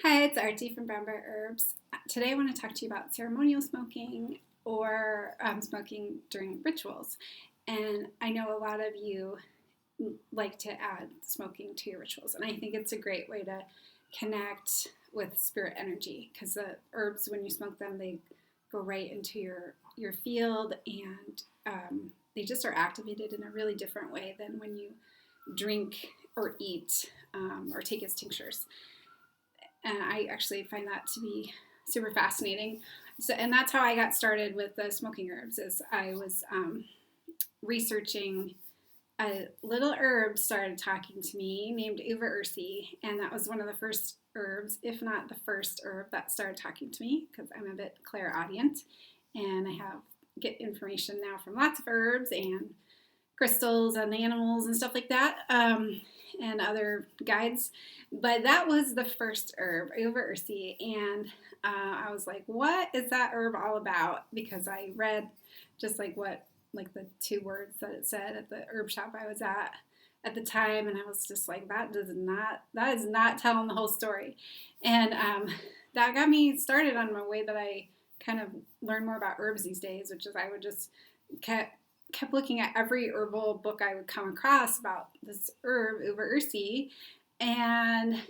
Hi, it's Archie from Brown Bear Herbs. Today I want to talk to you about ceremonial smoking or smoking during rituals. And I know a lot of you like to add smoking to your rituals, and I think it's a great way to connect with spirit energy because the herbs, when you smoke them, they go right into your field, and they just are activated in a really different way than when you drink or eat or take as tinctures. And I actually find that to be super fascinating. So, and that's how I got started with the smoking herbs. Is I was researching a little herb started talking to me named Uva Ursi, and that was one of the first herbs, if not the first herb that started talking to me because I'm a bit clairaudient, and I have get information now from lots of herbs and crystals and animals and stuff like that, and other guides. But that was the first herb, Uva Ursi, and I was like, "What is that herb all about?" Because I read just like the two words that it said at the herb shop I was at the time, and I was just like, that is not telling the whole story, and that got me started on my way that I kind of learn more about herbs these days, which is I would just kept looking at every herbal book I would come across about this herb, Uber Ursi. And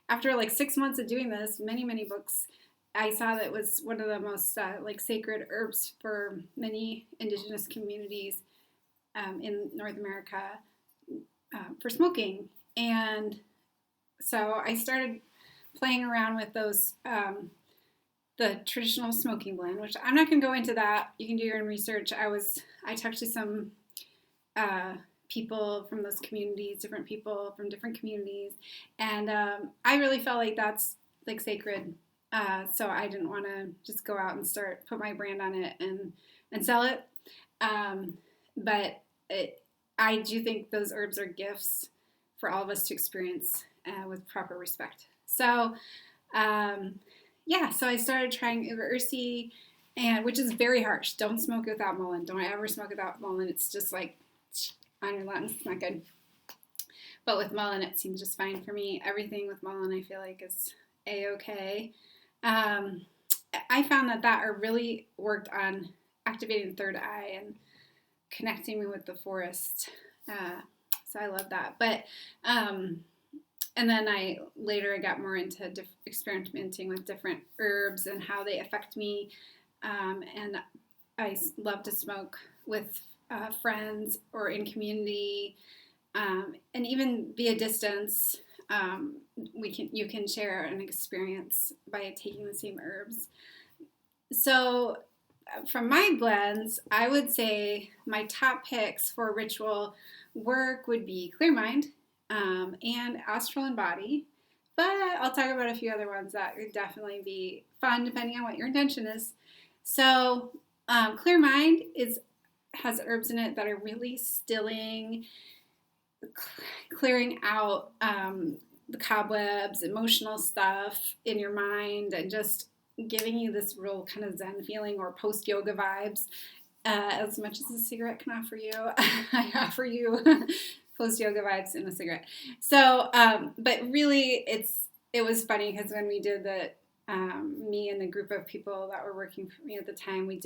after like 6 months of doing this, many books, I saw that it was one of the most like sacred herbs for many indigenous communities in North America for smoking. And so I started playing around with those the traditional smoking blend, which I'm not going to go into that. You can do your own research. I talked to some people from those communities, different people from different communities, and I really felt like that's like sacred. So I didn't want to just go out and put my brand on it and sell it. But I do think those herbs are gifts for all of us to experience with proper respect. So so I started trying Uber Ursi, and which is very harsh. Don't smoke without mullein. Don't ever smoke without mullein. It's just like on your lungs. It's not good. But with mullein, it seems just fine for me. Everything with mullein, I feel like is a-okay. I found that really worked on activating the third eye and connecting me with the forest. So I love that. But and then I got more into experimenting with different herbs and how they affect me. And I love to smoke with friends or in community, and even via distance. You can share an experience by taking the same herbs. So from my blends, I would say my top picks for ritual work would be Clear Mind, and Astral and Body. But I'll talk about a few other ones that could definitely be fun depending on what your intention is. So Clear Mind has herbs in it that are really stilling, clearing out the cobwebs, emotional stuff in your mind, and just giving you this real kind of zen feeling or post-yoga vibes. As much as a cigarette can offer you, I offer you post-yoga vibes in a cigarette. So, but really, it was funny because when we did me and the group of people that were working for me at the time, we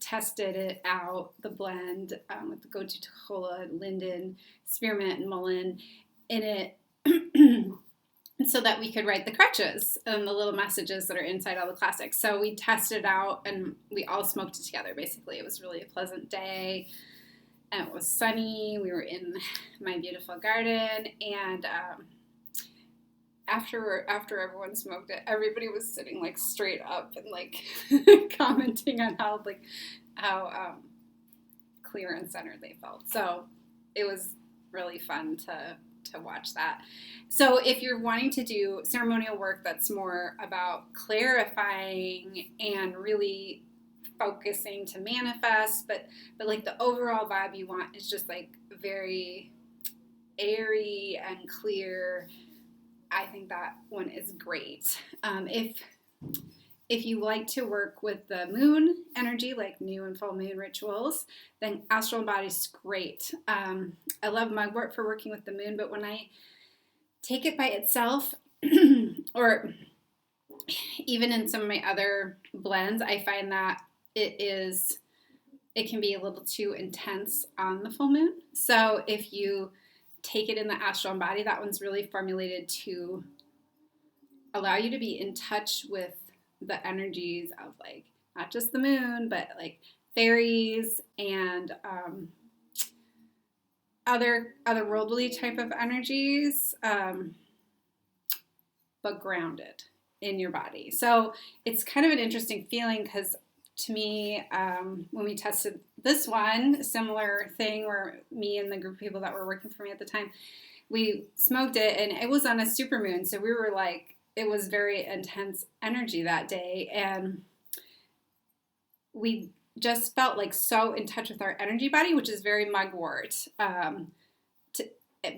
tested it out, the blend with the gotu kola, linden, spearmint, and mullein in it. So that we could write the crutches and the little messages that are inside all the classics. So we tested it out and we all smoked it together, basically. It was really a pleasant day, and it was sunny. We were in my beautiful garden, and after everyone smoked it, everybody was sitting like straight up and like commenting on how clear and centered they felt. So it was really fun to watch that. So if you're wanting to do ceremonial work that's more about clarifying and really focusing to manifest, but like the overall vibe you want is just like very airy and clear, I think that one is great. If you like to work with the moon energy, like new and full moon rituals, then Astral and Body is great. I love mugwort for working with the moon, but when I take it by itself, or even in some of my other blends, I find that it can be a little too intense on the full moon. So if you take it in the astral body, that one's really formulated to allow you to be in touch with the energies of like not just the moon, but like fairies and otherworldly type of energies, but grounded in your body. So it's kind of an interesting feeling because to me, when we tested this one, similar thing where me and the group of people that were working for me at the time, we smoked it and it was on a supermoon. So we were like, it was very intense energy that day. And we just felt like so in touch with our energy body, which is very mugwort.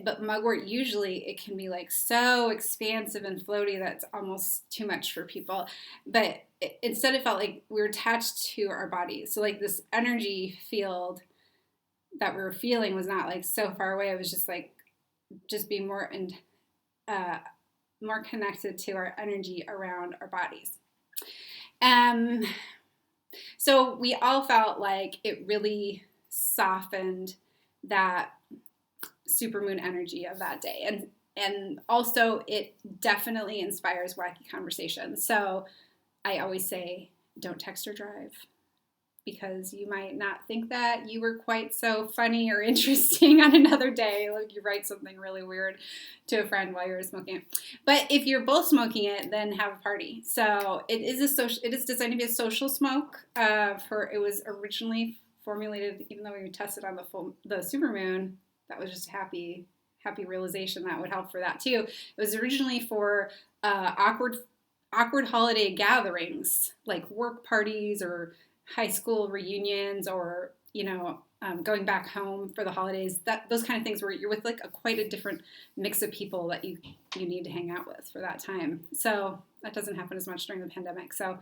But mugwort, usually it can be like so expansive and floaty that's almost too much for people. But instead it felt like we were attached to our bodies. So like this energy field that we were feeling was not like so far away. It was just like, just be more more connected to our energy around our bodies. So we all felt like it really softened that supermoon energy of that day. And also it definitely inspires wacky conversation. So I always say, don't text or drive, because you might not think that you were quite so funny or interesting on another day. Like you write something really weird to a friend while you're smoking it. But if you're both smoking it, then have a party. So it is designed to be a social smoke. It was originally formulated, even though we tested on the supermoon, that was just a happy realization that would help for that too. It was originally for awkward holiday gatherings, like work parties or high school reunions, or going back home for the holidays. Those kind of things where you're with like quite a different mix of people that you need to hang out with for that time. So that doesn't happen as much during the pandemic. So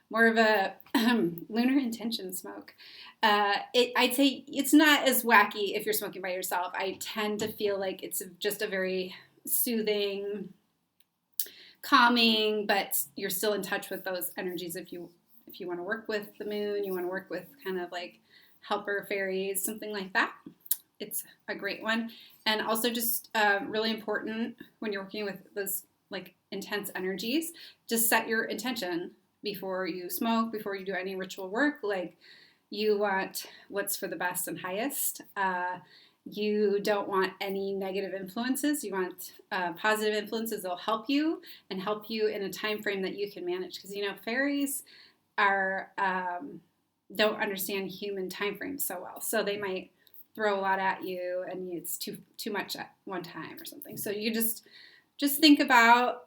more of a lunar intention smoke. I'd say it's not as wacky if you're smoking by yourself. I tend to feel like it's just a very soothing, calming, but you're still in touch with those energies. If you want to work with the moon, you want to work with kind of like helper fairies, something like that, it's a great one. And also just really important when you're working with those like intense energies, just set your intention before you smoke, before you do any ritual work. Like you want what's for the best and highest. You don't want any negative influences. You want positive influences that will help you and help you in a time frame that you can manage. Because fairies are don't understand human time frames so well, so they might throw a lot at you, and it's too much at one time or something. So you just think about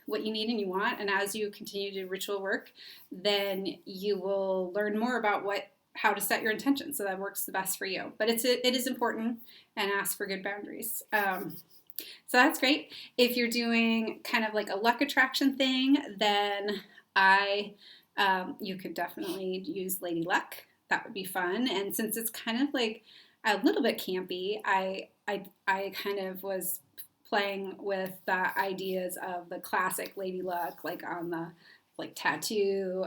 what you need and you want, and as you continue to do ritual work, then you will learn more about how to set your intention so that works the best for you. But it is important, and ask for good boundaries. So that's great. If you're doing kind of like a luck attraction thing, then you could definitely use Lady Luck. That would be fun. And since it's kind of like a little bit campy, I kind of was playing with the ideas of the classic Lady Luck, like on the like tattoo,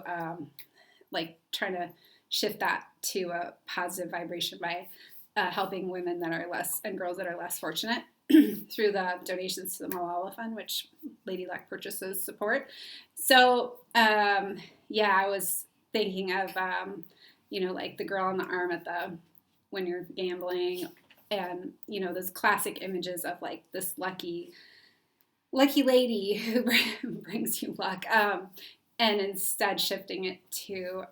like trying to shift that to a positive vibration by helping women that are less and girls that are less fortunate through the donations to the Malala Fund, which Lady Luck purchases support. So I was thinking of like the girl on the arm when you're gambling, and those classic images of like this lucky lady who brings you luck, and instead shifting it to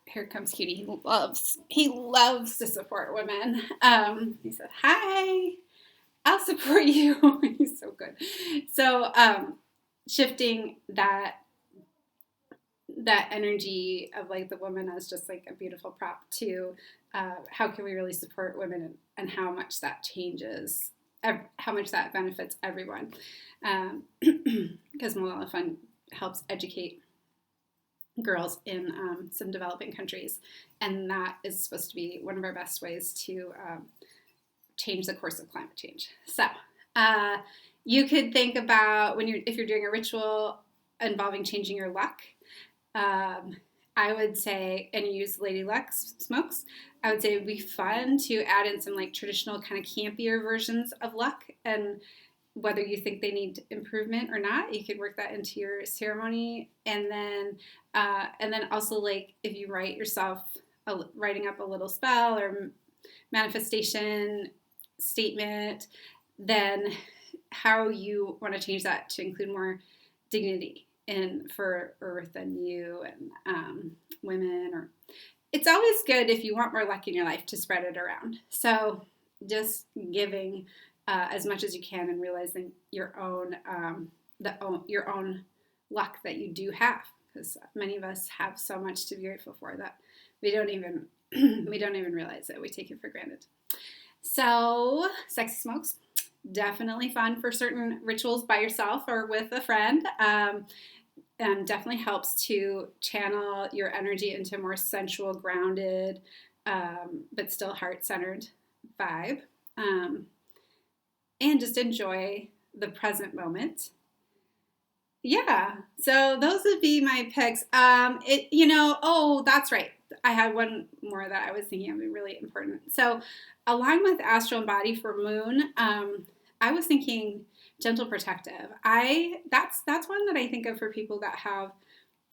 here comes Cutie. He loves to support women. He said, "Hi, I'll support you." He's so good. So shifting that energy of like the woman as just like a beautiful prop to how can we really support women, and how much that changes, how much that benefits everyone. Because Malala Fund helps educate girls in some developing countries, and that is supposed to be one of our best ways to change the course of climate change. So Uh, you could think about if you're doing a ritual involving changing your luck. Um, I would say, and you use Lady Luck smokes, I would say it would be fun to add in some like traditional kind of campier versions of luck, and whether you think they need improvement or not, you could work that into your ceremony. And then also like if you writing up a little spell or manifestation statement, then how you want to change that to include more dignity in for Earth and you and women. Or it's always good if you want more luck in your life to spread it around. So just giving as much as you can and realizing your own your own luck that you do have, because many of us have so much to be grateful for that we don't even we don't even realize it. We take it for granted. So sexy smokes, definitely fun for certain rituals by yourself or with a friend. Definitely helps to channel your energy into a more sensual, grounded, but still heart-centered vibe. And just enjoy the present moment. Yeah, so those would be my picks. That's right. I had one more that I was thinking would be really important. So, along with astral and body for moon, I was thinking gentle protective. That's one that I think of for people that have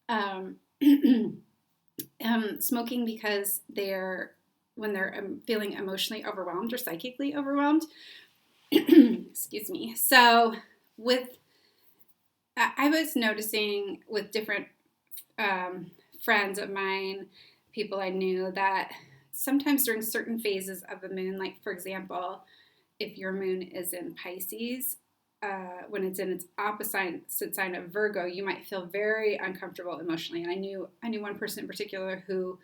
um, smoking because when they're feeling emotionally overwhelmed or psychically overwhelmed. Excuse me. So I was noticing with different friends of mine, people I knew, that sometimes during certain phases of the moon, like for example, if your moon is in Pisces, when it's in its opposite sign of Virgo, you might feel very uncomfortable emotionally. And I knew one person in particular who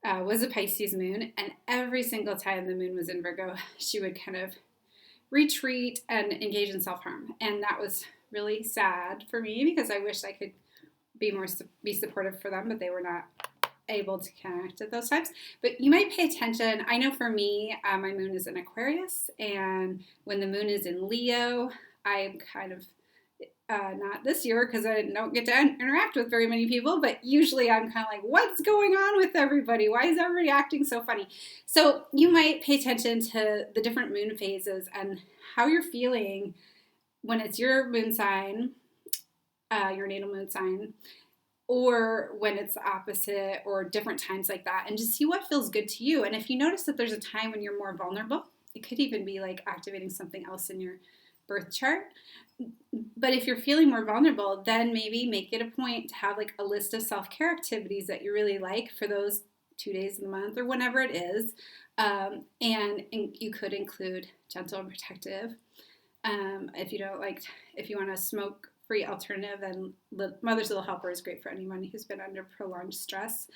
was a Pisces moon, and every single time the moon was in Virgo, she would kind of retreat and engage in self-harm. And that was really sad for me because I wish I could be supportive for them, but they were not able to connect at those times. But you might pay attention. I know for me, my moon is in Aquarius, and when the moon is in Leo, I'm kind of not this year because I don't get to interact with very many people, but usually I'm kind of like, what's going on with everybody? Why is everybody acting so funny? So you might pay attention to the different moon phases and how you're feeling when it's your moon sign, your natal moon sign, or when it's the opposite, or different times like that, and just see what feels good to you. And if you notice that there's a time when you're more vulnerable, it could even be like activating something else in your birth chart. But if you're feeling more vulnerable, then maybe make it a point to have like a list of self-care activities that you really like for those 2 days of the month or whenever it is. And you could include gentle and protective. If you want a smoke-free alternative, then Mother's Little Helper is great for anyone who's been under prolonged stress.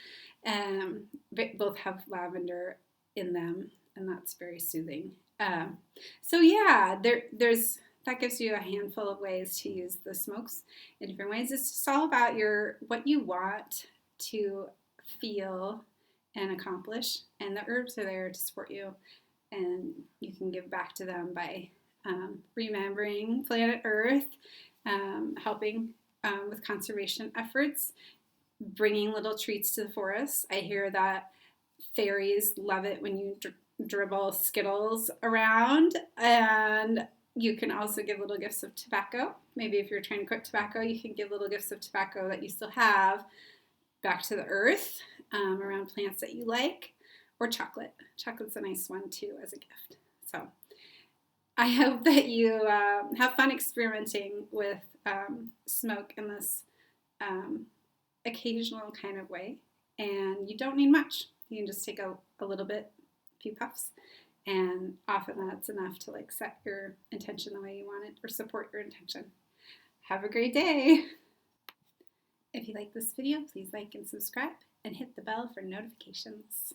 Both have lavender in them, and that's very soothing. So yeah, that gives you a handful of ways to use the smokes in different ways. It's just all about what you want to feel and accomplish, and the herbs are there to support you, and you can give back to them by remembering planet Earth, helping with conservation efforts, bringing little treats to the forest. I hear that fairies love it when you dribble Skittles around, and you can also give little gifts of tobacco. Maybe if you're trying to quit tobacco, you can give little gifts of tobacco that you still have back to the earth, around plants that you like, or chocolate. Chocolate's a nice one too as a gift. So I hope that you have fun experimenting with smoke in this occasional kind of way. And you don't need much. You can just take a little bit, a few puffs, and often that's enough to like set your intention the way you want it or support your intention. Have a great day. If you like this video, please like and subscribe and hit the bell for notifications.